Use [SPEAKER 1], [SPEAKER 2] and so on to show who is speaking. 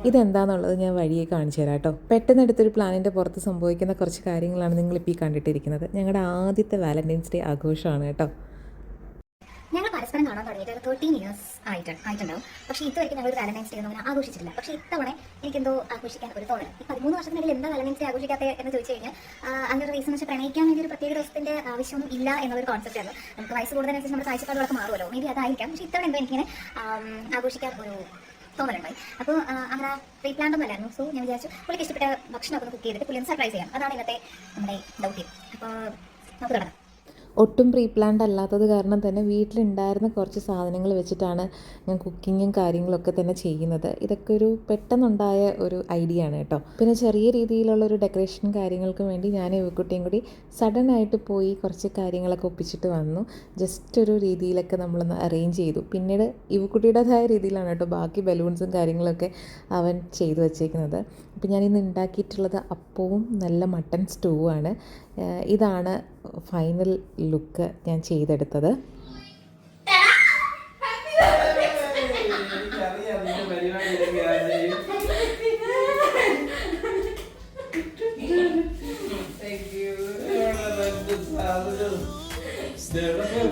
[SPEAKER 1] ഇതെന്താണെന്നുള്ളത് ഞാൻ വഴിയെ കാണിച്ചു തരാം കേട്ടോ. പെട്ടെന്ന് എടുത്തൊരു പ്ലാനിൻ്റെ പുറത്ത് സംഭവിക്കുന്ന കുറച്ച് കാര്യങ്ങളാണ് നിങ്ങളിപ്പോൾ ഈ കണ്ടിട്ടിരിക്കുന്നത്. ഞങ്ങളുടെ ആദ്യത്തെ വാലൻറ്റൈൻസ് ഡേ ആഘോഷമാണ് കേട്ടോ.
[SPEAKER 2] ഞങ്ങൾ പരസ്പരം കാണാൻ തുടങ്ങിയിട്ട് ഒരു 13 ഇയേഴ്സ് ആയിട്ടുണ്ടാവും. പക്ഷേ ഇതുവരെയ്ക്കും ഞങ്ങൾ ഒരു വാലന്റൈൻസ് ഡേ ഒന്നും അങ്ങനെ ആഘോഷിച്ചിട്ടില്ല. പക്ഷേ ഇത്തവണ എനിക്കെന്തോ ആഘോഷിക്കാൻ ഒരു തോന്നൽ. ഈ 13 വർഷത്തിനിടയിൽ എന്താ വാലന്റൈൻസ് ഡേ ആഘോഷിക്കാത്തത് എന്ന് ചോദിച്ചു കഴിഞ്ഞാൽ അങ്ങനെ ഒരു റീസൺ വെച്ചാൽ പ്രണയിക്കാൻ വേണ്ടി ഒരു പ്രത്യേക ദിവസത്തിന്റെ ആവശ്യമൊന്നും ഇല്ല എന്നുള്ളൊരു കോൺസെപ്റ്റ് ആണ്. നമുക്ക് വയസ്സ് കൂടുതലനുസരിച്ച് നമ്മുടെ കാഴ്ചപ്പാടുകളൊക്കെ മാറുമല്ലോ. മേ ബി അതായിരിക്കാം. പക്ഷേ ഇത്തവണ എന്തോ എനിക്കിങ്ങനെ ആഘോഷിക്കാൻ ഒരു തോന്നലുണ്ടായി. അപ്പോൾ അങ്ങനെ പ്രീ പ്ലാൻ ഒന്നും അല്ലായിരുന്നു. സോ ഞാൻ വിചാരിച്ചു പുള്ളിക്ക് ഇഷ്ടപ്പെട്ട ഭക്ഷണമൊക്കെ ഒന്ന് കുക്ക് ചെയ്തിട്ട് പുള്ളി ഒന്ന് സർപ്രൈസ് ചെയ്യാം. അതാണ് ഇന്നത്തെ നമ്മുടെ ദൗത്യം. അപ്പോൾ നമുക്ക് തുടങ്ങാം.
[SPEAKER 1] ഒട്ടും പ്രീ പ്ലാൻഡ് അല്ലാത്തത് കാരണം തന്നെ വീട്ടിലുണ്ടായിരുന്ന കുറച്ച് സാധനങ്ങൾ വെച്ചിട്ടാണ് ഞാൻ കുക്കിങ്ങും കാര്യങ്ങളൊക്കെ തന്നെ ചെയ്യുന്നത്. ഇതൊക്കെ ഒരു പെട്ടെന്നുണ്ടായ ഒരു ഐഡിയ ആണ് കേട്ടോ. പിന്നെ ചെറിയ രീതിയിലുള്ളൊരു ഡെക്കറേഷൻ കാര്യങ്ങൾക്കും വേണ്ടി ഞാൻ ഇവക്കുട്ടിയും കൂടി സഡനായിട്ട് പോയി കുറച്ച് കാര്യങ്ങളൊക്കെ ഒപ്പിച്ചിട്ട് വന്നു. ജസ്റ്റ് ഒരു രീതിയിലൊക്കെ നമ്മളൊന്ന് അറേഞ്ച് ചെയ്തു. പിന്നീട് ഇവക്കുട്ടിയുടേതായ രീതിയിലാണ് കേട്ടോ ബാക്കി ബലൂൺസും കാര്യങ്ങളൊക്കെ അവൻ ചെയ്തു വച്ചേക്കുന്നത്. അപ്പോൾ ഞാനിന്ന് ഉണ്ടാക്കിയിട്ടുള്ളത് അപ്പവും നല്ല മട്ടൺ സ്റ്റൂവാണ്. ഇതാണ് ഫൈനൽ ലുക്ക് ഞാൻ ചെയ്തെടുത്തത്.